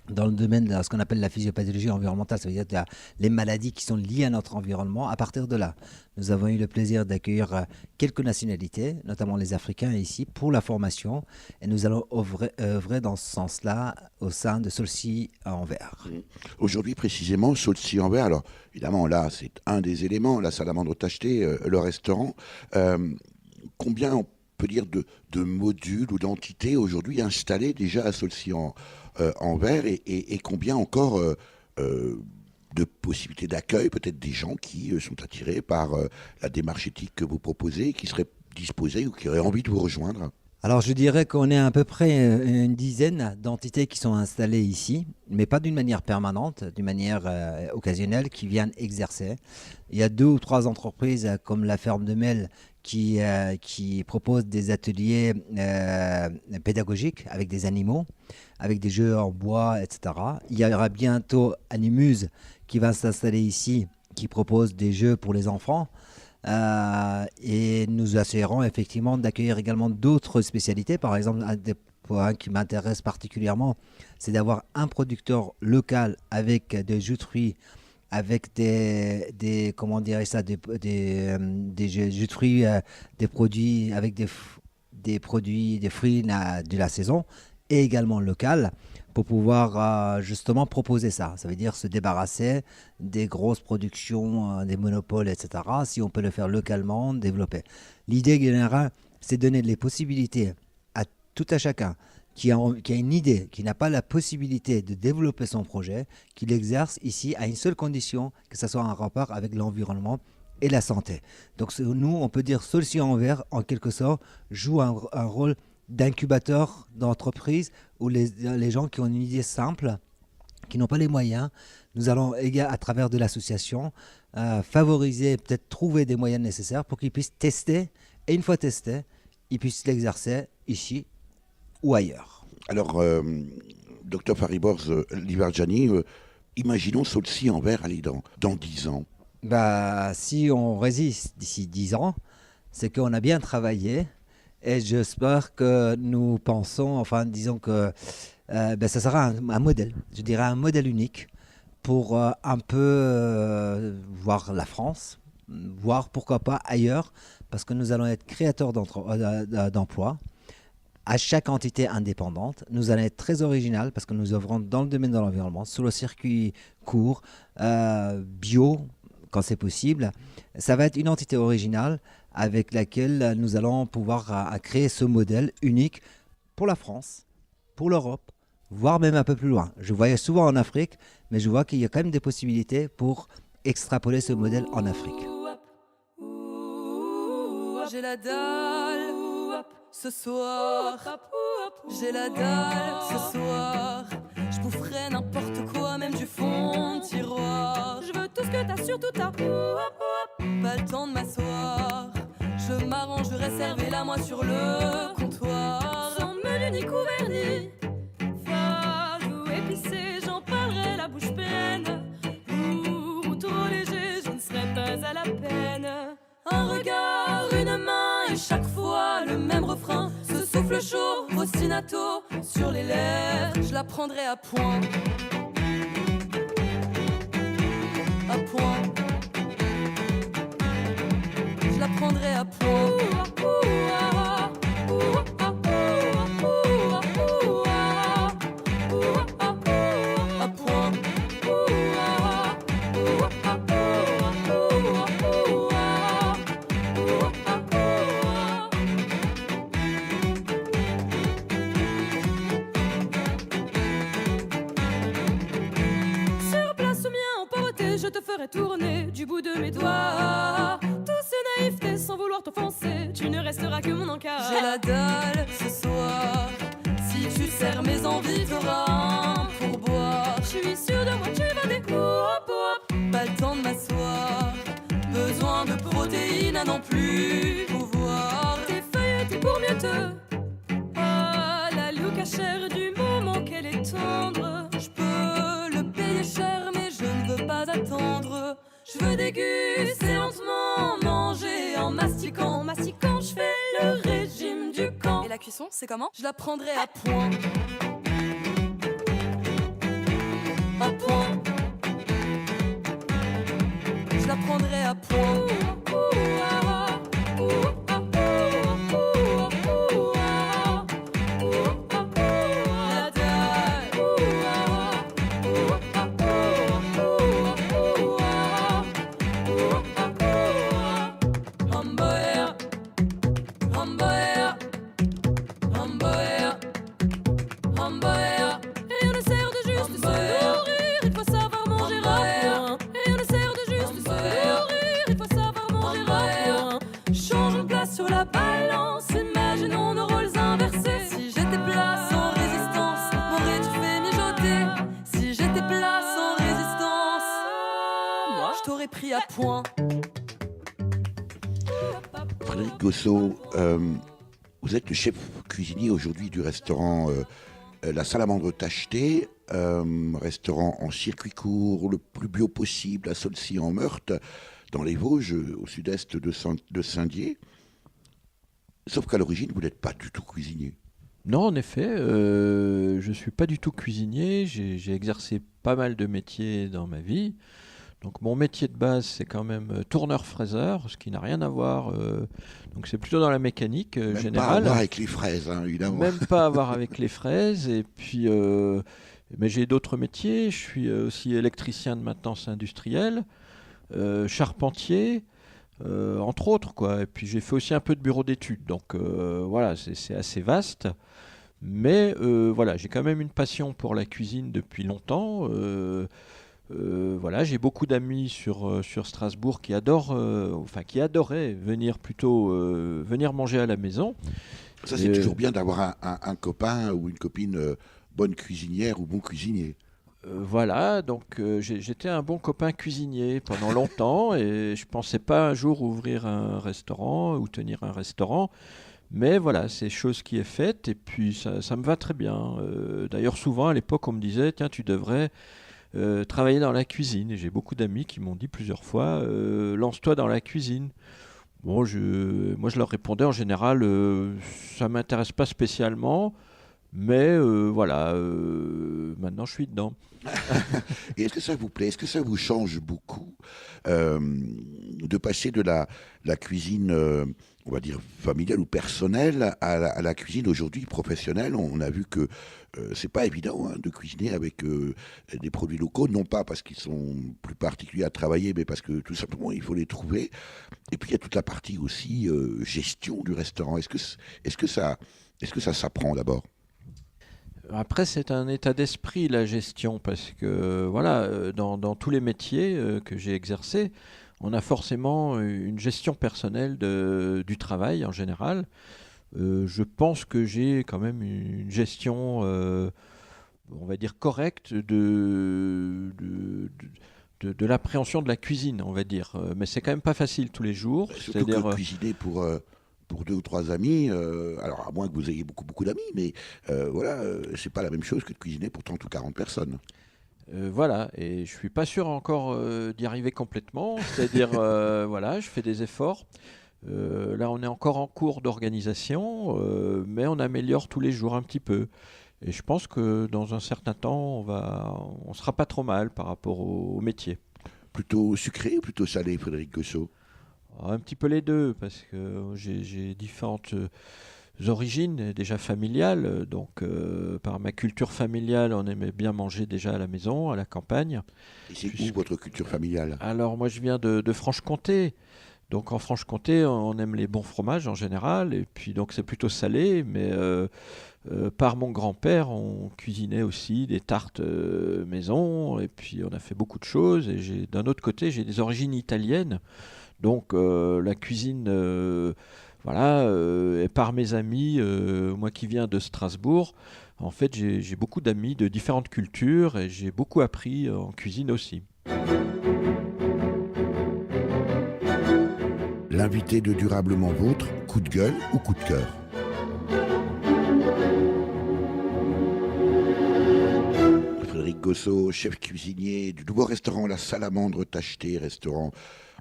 Speaker 6: dans le domaine de ce qu'on appelle la physiopathologie environnementale, ça veut dire les maladies qui sont liées à notre environnement. À partir de là, nous avons eu le plaisir d'accueillir quelques nationalités, notamment les Africains ici, pour la formation. Et nous allons œuvrer dans ce sens-là au sein de Saulcy Anvers.
Speaker 1: Aujourd'hui, précisément, Saulcy Anvers, alors évidemment, là, c'est un des éléments, la Salamandre Tacheté, le restaurant. Combien on peut dire de modules ou d'entités aujourd'hui installés déjà à Saulcy Anvers et combien encore de possibilités d'accueil, peut-être des gens qui sont attirés par la démarche éthique que vous proposez, qui seraient disposés ou qui auraient envie de vous rejoindre?
Speaker 6: Alors je dirais qu'on est à peu près une dizaine d'entités qui sont installées ici, mais pas d'une manière permanente, d'une manière occasionnelle, qui viennent exercer. Il y a 2 ou 3 entreprises comme la Ferme de Mel qui proposent des ateliers pédagogiques avec des animaux, avec des jeux en bois, etc. Il y aura bientôt Animuse qui va s'installer ici, qui propose des jeux pour les enfants. Et nous essayerons effectivement d'accueillir également d'autres spécialités. Par exemple, un des points qui m'intéresse particulièrement, c'est d'avoir un producteur local avec des jus de fruits, avec des comment dirais ça, des jus de fruits, des produits avec des produits, des fruits de la saison, et également local, pour pouvoir justement proposer ça. Ça veut dire se débarrasser des grosses productions, des monopoles, etc. Si on peut le faire localement, développer. L'idée générale, c'est donner les possibilités à tout à chacun qui a une idée, qui n'a pas la possibilité de développer son projet, qui l'exerce ici à une seule condition, que ce soit en rapport avec l'environnement et la santé. Donc nous, on peut dire Solutions Vert, en quelque sorte, joue un rôle d'incubateur d'entreprise où les gens qui ont une idée simple, qui n'ont pas les moyens, nous allons, à travers de l'association, favoriser, peut-être trouver des moyens nécessaires pour qu'ils puissent tester, et une fois testé, ils puissent l'exercer ici ou ailleurs.
Speaker 1: Alors, Dr Faribors Livarjani, imaginons Solsi en Vert aller dans 10 ans.
Speaker 6: Si on résiste d'ici 10 ans, c'est qu'on a bien travaillé. Et j'espère que nous pensons, enfin disons que ça sera un modèle, je dirais un modèle unique pour un peu voir la France, voir pourquoi pas ailleurs, parce que nous allons être créateurs d'emplois à chaque entité indépendante. Nous allons être très original parce que nous œuvrons dans le domaine de l'environnement, sur le circuit court, bio, quand c'est possible. Ça va être une entité originale avec laquelle nous allons pouvoir créer ce modèle unique pour la France, pour l'Europe, voire même un peu plus loin. Je voyage souvent en Afrique, mais je vois qu'il y a quand même des possibilités pour extrapoler ce modèle en Afrique.
Speaker 7: J'ai la dalle ce soir, j'ai la dalle ce soir. Je boufferai n'importe quoi, même du fond de tiroir. Je veux tout ce que t'as, surtout t'as. Pas le temps de m'asseoir. Je m'arrangerai, servez-la moi sur le comptoir. Sans menu ni couvert ni fade ou épicé, j'en parlerai la bouche pleine. Ou trop léger, je ne serai pas à la peine. Un regard, une main et chaque fois le même refrain. Ce souffle chaud, ostinato sur les lèvres, je la prendrai à point. À point. Je la prendrai à point. Tourner du bout de mes doigts. Tout ce naïveté sans vouloir t'offenser, tu ne resteras que mon encart. J'ai la dalle ce soir. Si tu serres mes envies, t'auras un pourboire. Je suis sûre de moi, tu vas découvrir. Pas le temps de m'asseoir. Besoin de protéines à n'en plus pouvoir. Tes feuillettes pour mieux te. Ah, la louca chère du moment qu'elle est tendre. Je peux le payer cher, mais je ne veux pas attendre. Je veux déguster lentement, manger en mastiquant. En mastiquant, je fais le régime du camp. Et la cuisson, c'est comment? Je la prendrai à point. À point. Je la prendrai à point.
Speaker 1: Frédéric Gossot, vous êtes le chef cuisinier aujourd'hui du restaurant La Salamandre Tachetée, restaurant en circuit court, le plus bio possible, à Saulcy-en-Meurthe, dans les Vosges, au sud-est de Saint-Dié. Sauf qu'à l'origine, vous n'êtes pas du tout cuisinier.
Speaker 3: Non, en effet, je ne suis pas du tout cuisinier. J'ai exercé pas mal de métiers dans ma vie. Donc mon métier de base, c'est quand même tourneur-fraiseur, ce qui n'a rien à voir. Donc c'est plutôt dans la mécanique
Speaker 1: Même
Speaker 3: générale.
Speaker 1: pas à voir avec les fraises, hein, évidemment.
Speaker 3: Même pas à voir avec les fraises. Et puis, mais j'ai d'autres métiers. Je suis aussi électricien de maintenance industrielle, charpentier, entre autres, quoi. Et puis j'ai fait aussi un peu de bureau d'études. Donc voilà, c'est assez vaste. Mais voilà, j'ai quand même une passion pour la cuisine depuis longtemps. Voilà, j'ai beaucoup d'amis sur Strasbourg qui qui adoraient venir venir manger à la maison.
Speaker 1: Ça, c'est toujours bien d'avoir un copain ou une copine bonne cuisinière ou bon cuisinier.
Speaker 3: Voilà, donc j'étais un bon copain cuisinier pendant longtemps et je pensais pas un jour ouvrir un restaurant ou tenir un restaurant. Mais voilà, c'est chose qui est faite et puis ça me va très bien. D'ailleurs, souvent à l'époque, on me disait, tiens, tu devrais travailler dans la cuisine. Et j'ai beaucoup d'amis qui m'ont dit plusieurs fois, lance-toi dans la cuisine. Bon, moi je leur répondais en général, ça m'intéresse pas spécialement, mais voilà, maintenant je suis dedans.
Speaker 1: Et est-ce que ça vous plaît? Est-ce que ça vous change beaucoup de passer de la cuisine, on va dire, familiale ou personnelle à la cuisine aujourd'hui professionnelle? On a vu que c'est pas évident, hein, de cuisiner avec des produits locaux, non pas parce qu'ils sont plus particuliers à travailler, mais parce que tout simplement il faut les trouver. Et puis il y a toute la partie aussi gestion du restaurant. Est-ce que ça s'apprend d'abord?
Speaker 3: Après, c'est un état d'esprit, la gestion, parce que voilà, dans tous les métiers que j'ai exercés, on a forcément une gestion personnelle du travail en général. Je pense que j'ai quand même une gestion, on va dire, correcte de l'appréhension de la cuisine, on va dire. Mais c'est quand même pas facile tous les jours.
Speaker 1: Surtout que cuisiner pour 2 ou 3 amis, alors à moins que vous ayez beaucoup d'amis, mais voilà, c'est pas la même chose que de cuisiner pour 30 ou 40 personnes.
Speaker 3: Voilà, et je suis pas sûr encore d'y arriver complètement, c'est-à-dire, voilà, je fais des efforts. Là, on est encore en cours d'organisation, mais on améliore tous les jours un petit peu. Et je pense que dans un certain temps, on sera pas trop mal par rapport au métier.
Speaker 1: Plutôt sucré ou plutôt salé, Frédéric Gossot?
Speaker 3: Un petit peu les deux, parce que j'ai différentes origines déjà familiales. Donc, par ma culture familiale, on aimait bien manger déjà à la maison, à la campagne.
Speaker 1: Et c'est où votre culture familiale?
Speaker 3: Alors, moi, je viens de Franche-Comté. Donc, en Franche-Comté, on aime les bons fromages en général. Et puis, donc, c'est plutôt salé. Mais par mon grand-père, on cuisinait aussi des tartes maison. Et puis, on a fait beaucoup de choses. Et d'un autre côté, j'ai des origines italiennes. Donc la cuisine, voilà, et par mes amis, moi qui viens de Strasbourg, en fait j'ai beaucoup d'amis de différentes cultures et j'ai beaucoup appris en cuisine aussi.
Speaker 1: L'invité de Durablement Vôtre, coup de gueule ou coup de cœur? Frédéric Gossot, chef cuisinier du nouveau restaurant La Salamandre Tachetée, restaurant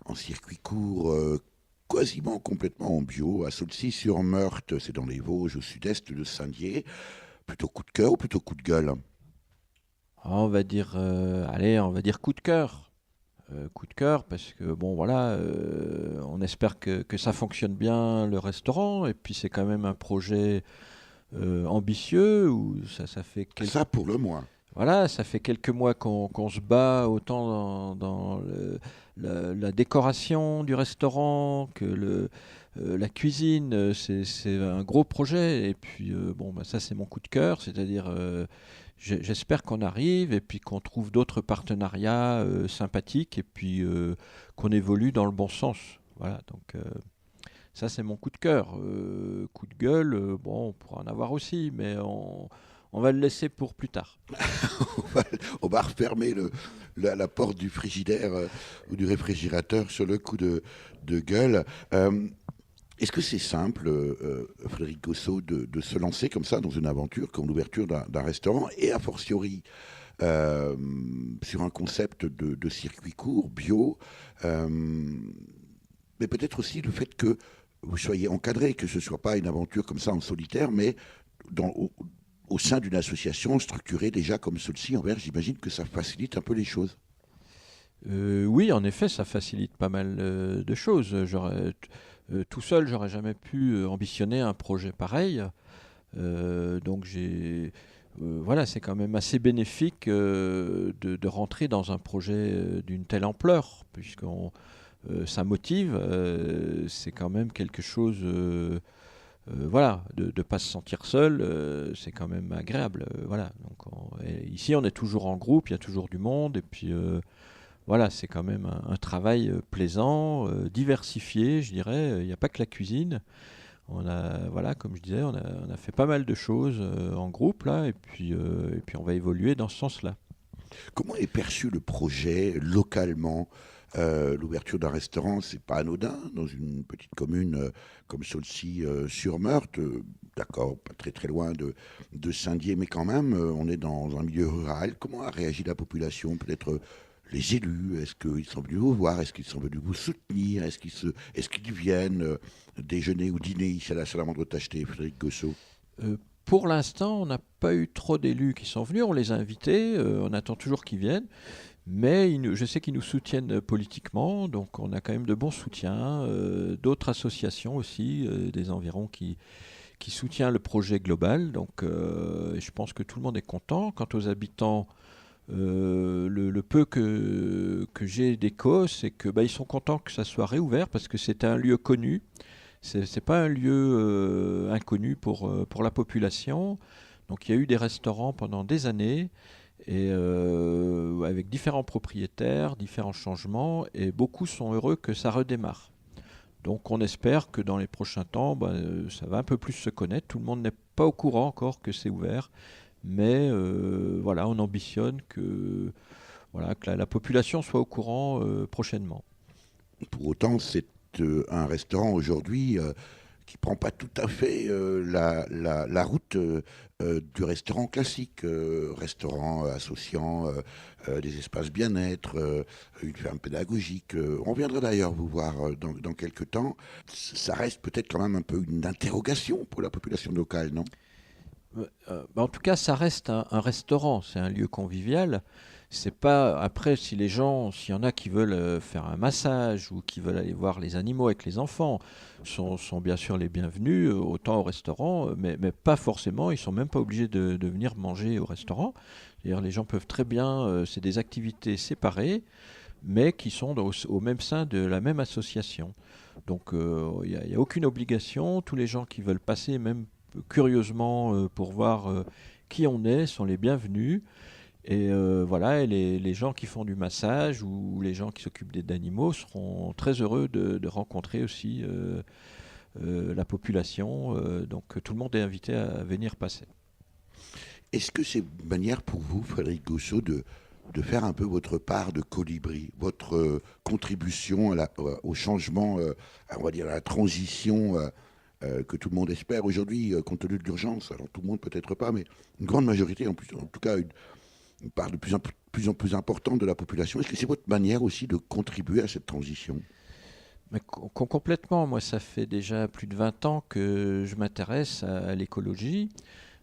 Speaker 1: en circuit court, quasiment complètement en bio, à Saulcy-sur-Meurthe, c'est dans les Vosges, au sud-est de Saint-Dié. Plutôt coup de cœur ou plutôt coup de gueule?
Speaker 3: On va dire, on va dire coup de cœur. Coup de cœur parce que bon voilà, on espère que ça fonctionne bien le restaurant et puis c'est quand même un projet ambitieux où ça fait
Speaker 1: Ça pour le moins.
Speaker 3: Voilà, ça fait quelques mois qu'on se bat autant dans la décoration du restaurant que la cuisine. C'est un gros projet. Et puis, bon, bah, ça, c'est mon coup de cœur. C'est-à-dire, j'espère qu'on arrive et puis qu'on trouve d'autres partenariats sympathiques et puis qu'on évolue dans le bon sens. Voilà, donc ça, c'est mon coup de cœur. Coup de gueule, bon, on pourra en avoir aussi, mais on va le laisser pour plus tard.
Speaker 1: On va refermer la porte du frigidaire ou du réfrigérateur sur le coup de gueule. Est-ce que c'est simple, Frédéric Gossot, de se lancer comme ça dans une aventure comme l'ouverture d'un restaurant et a fortiori sur un concept de circuit court, bio, mais peut-être aussi le fait que vous soyez encadré, que ce ne soit pas une aventure comme ça en solitaire, mais au sein d'une association structurée déjà comme celle-ci, j'imagine que ça facilite un peu les choses.
Speaker 3: Oui, en effet, ça facilite pas mal de choses. Tout seul, j'aurais jamais pu ambitionner un projet pareil. Donc voilà, c'est quand même assez bénéfique de rentrer dans un projet d'une telle ampleur, puisque ça motive. C'est quand même quelque chose. Voilà, de ne pas se sentir seul, c'est quand même agréable. Voilà. Donc ici, on est toujours en groupe, il y a toujours du monde, et puis voilà, c'est quand même un travail plaisant, diversifié, je dirais. Il n'y a pas que la cuisine. Voilà, comme je disais, on a fait pas mal de choses en groupe là, et puis on va évoluer dans ce sens-là.
Speaker 1: Comment est perçu le projet localement? L'ouverture d'un restaurant, c'est pas anodin dans une petite commune comme Saulcy-sur-Meurthe, d'accord, pas très très loin de Saint-Dié, mais quand même, on est dans un milieu rural. Comment a réagi la population? Peut-être les élus, est-ce qu'ils sont venus vous voir? Est-ce qu'ils sont venus vous soutenir? Est-ce qu'ils viennent déjeuner ou dîner ici à la Salamandre Tacheté, Frédéric Gossot?
Speaker 3: Pour l'instant, on n'a pas eu trop d'élus qui sont venus. On les a invités, on attend toujours qu'ils viennent. Mais je sais qu'ils nous soutiennent politiquement, donc on a quand même de bons soutiens. D'autres associations aussi, des environs qui soutiennent le projet global. Donc je pense que tout le monde est content. Quant aux habitants, le peu que j'ai d'écho, c'est que ils sont contents que ça soit réouvert parce que c'est un lieu connu. C'est pas un lieu inconnu pour la population. Donc il y a eu des restaurants pendant des années. Et avec différents propriétaires, différents changements, et beaucoup sont heureux que ça redémarre. Donc on espère que dans les prochains temps, ça va un peu plus se connaître. Tout le monde n'est pas au courant encore que c'est ouvert, mais voilà, on ambitionne que la population soit au courant prochainement.
Speaker 1: Pour autant, c'est un restaurant aujourd'hui qui ne prend pas tout à fait la route du restaurant classique, restaurant associant des espaces bien-être, une ferme pédagogique. On viendra d'ailleurs vous voir dans quelques temps. Ça reste peut-être quand même un peu une interrogation pour la population locale, non?
Speaker 3: En tout cas, ça reste un restaurant, c'est un lieu convivial. C'est pas après s'il y en a qui veulent faire un massage ou qui veulent aller voir les animaux avec les enfants, sont bien sûr les bienvenus autant au restaurant, mais pas forcément. Ils sont même pas obligés de venir manger au restaurant. C'est-à-dire les gens peuvent très bien, c'est des activités séparées, mais qui sont au même sein de la même association. Donc il n'y a aucune obligation. Tous les gens qui veulent passer, même curieusement pour voir qui on est, sont les bienvenus. Et voilà, et les gens qui font du massage ou les gens qui s'occupent d'animaux seront très heureux de rencontrer aussi la population. Donc tout le monde est invité à venir passer.
Speaker 1: Est-ce que c'est une manière pour vous, Frédéric Gossot, de faire un peu votre part de colibri, votre contribution au changement, on va dire à la transition que tout le monde espère aujourd'hui, compte tenu de l'urgence? Alors tout le monde peut-être pas, mais une grande majorité, en tout cas une part de plus en plus importante de la population. Est-ce que c'est votre manière aussi de contribuer à cette transition?
Speaker 3: Mais complètement. Moi, ça fait déjà plus de 20 ans que je m'intéresse à l'écologie,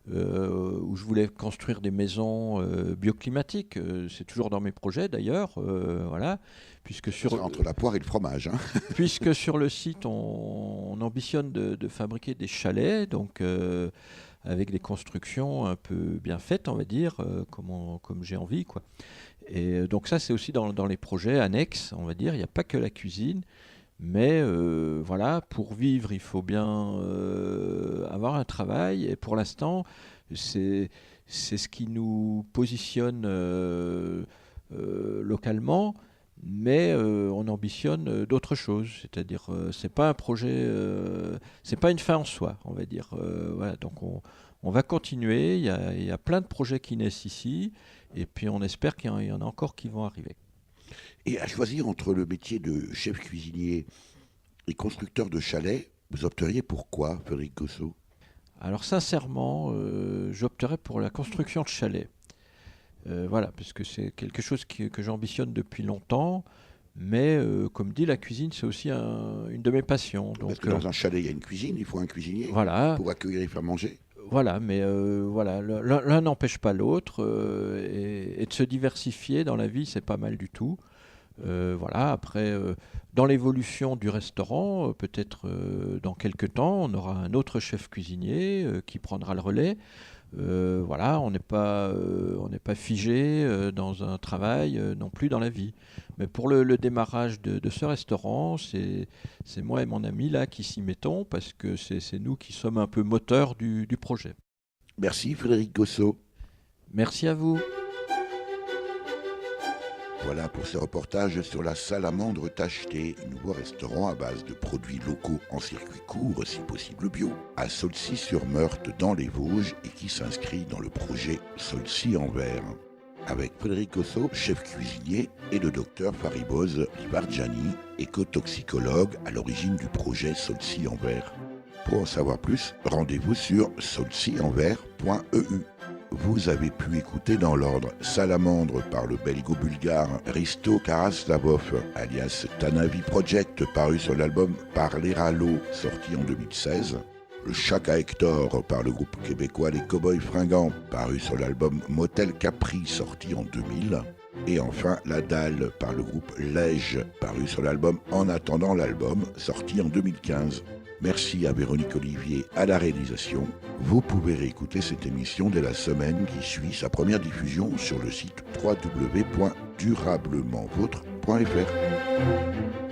Speaker 3: où je voulais construire des maisons bioclimatiques. C'est toujours dans mes projets d'ailleurs. Voilà, puisque
Speaker 1: entre la poire et le fromage. Hein.
Speaker 3: Puisque sur le site, on ambitionne de fabriquer des chalets, donc avec des constructions un peu bien faites, on va dire, comme j'ai envie, quoi. Et donc ça, c'est aussi dans les projets annexes, on va dire. Il n'y a pas que la cuisine, mais voilà, pour vivre, il faut bien avoir un travail. Et pour l'instant, c'est ce qui nous positionne localement. Mais on ambitionne d'autres choses, c'est-à-dire c'est pas un projet, c'est pas une fin en soi, on va dire. Voilà, donc on va continuer. Il y a plein de projets qui naissent ici, et puis on espère qu'il y en a encore qui vont arriver.
Speaker 1: Et à choisir entre le métier de chef cuisinier et constructeur de chalet, Vous opteriez pour quoi, Frédéric Gossot?
Speaker 3: Alors sincèrement, j'opterais pour la construction de chalets. Voilà, parce que c'est quelque chose que j'ambitionne depuis longtemps. Mais comme dit, la cuisine, c'est aussi une de mes passions. Donc,
Speaker 1: Parce que dans un chalet, il y a une cuisine, il faut un cuisinier
Speaker 3: voilà,
Speaker 1: pour accueillir et faire manger.
Speaker 3: voilà, mais voilà, l'un n'empêche pas l'autre. Et de se diversifier dans la vie, c'est pas mal du tout. Voilà, après, dans l'évolution du restaurant, peut-être dans quelques temps, on aura un autre chef cuisinier qui prendra le relais. Voilà, on n'est pas figé dans un travail non plus dans la vie. Mais pour le démarrage de ce restaurant, c'est moi et mon ami là qui s'y mettons parce que c'est nous qui sommes un peu moteurs du projet.
Speaker 1: Merci Frédéric Gossot.
Speaker 3: Merci à vous.
Speaker 1: Voilà pour ce reportage sur la Salamandre Tachetée, nouveau restaurant à base de produits locaux en circuit court, si possible bio, à Saulcy-sur-Meurthe dans les Vosges et qui s'inscrit dans le projet Saulcy en verre. Avec Frédéric Gossot, chef cuisinier, et le docteur Fariboz Livarjani, écotoxicologue à l'origine du projet Saulcy en verre. Pour en savoir plus, rendez-vous sur saulcyenvers.eu. Vous avez pu écouter dans l'ordre Salamandre par le belgo-bulgare Risto Karaslavov, alias Tanavi Project, paru sur l'album Parleralo, sorti en 2016. Le Chaka Hector par le groupe québécois Les Cowboys Fringants, paru sur l'album Motel Capri, sorti en 2000. Et enfin La Dalle par le groupe Lège, paru sur l'album En attendant l'album, sorti en 2015. Merci à Véronique Olivier à la réalisation. Vous pouvez réécouter cette émission dès la semaine qui suit sa première diffusion sur le site www.durablementvôtre.fr.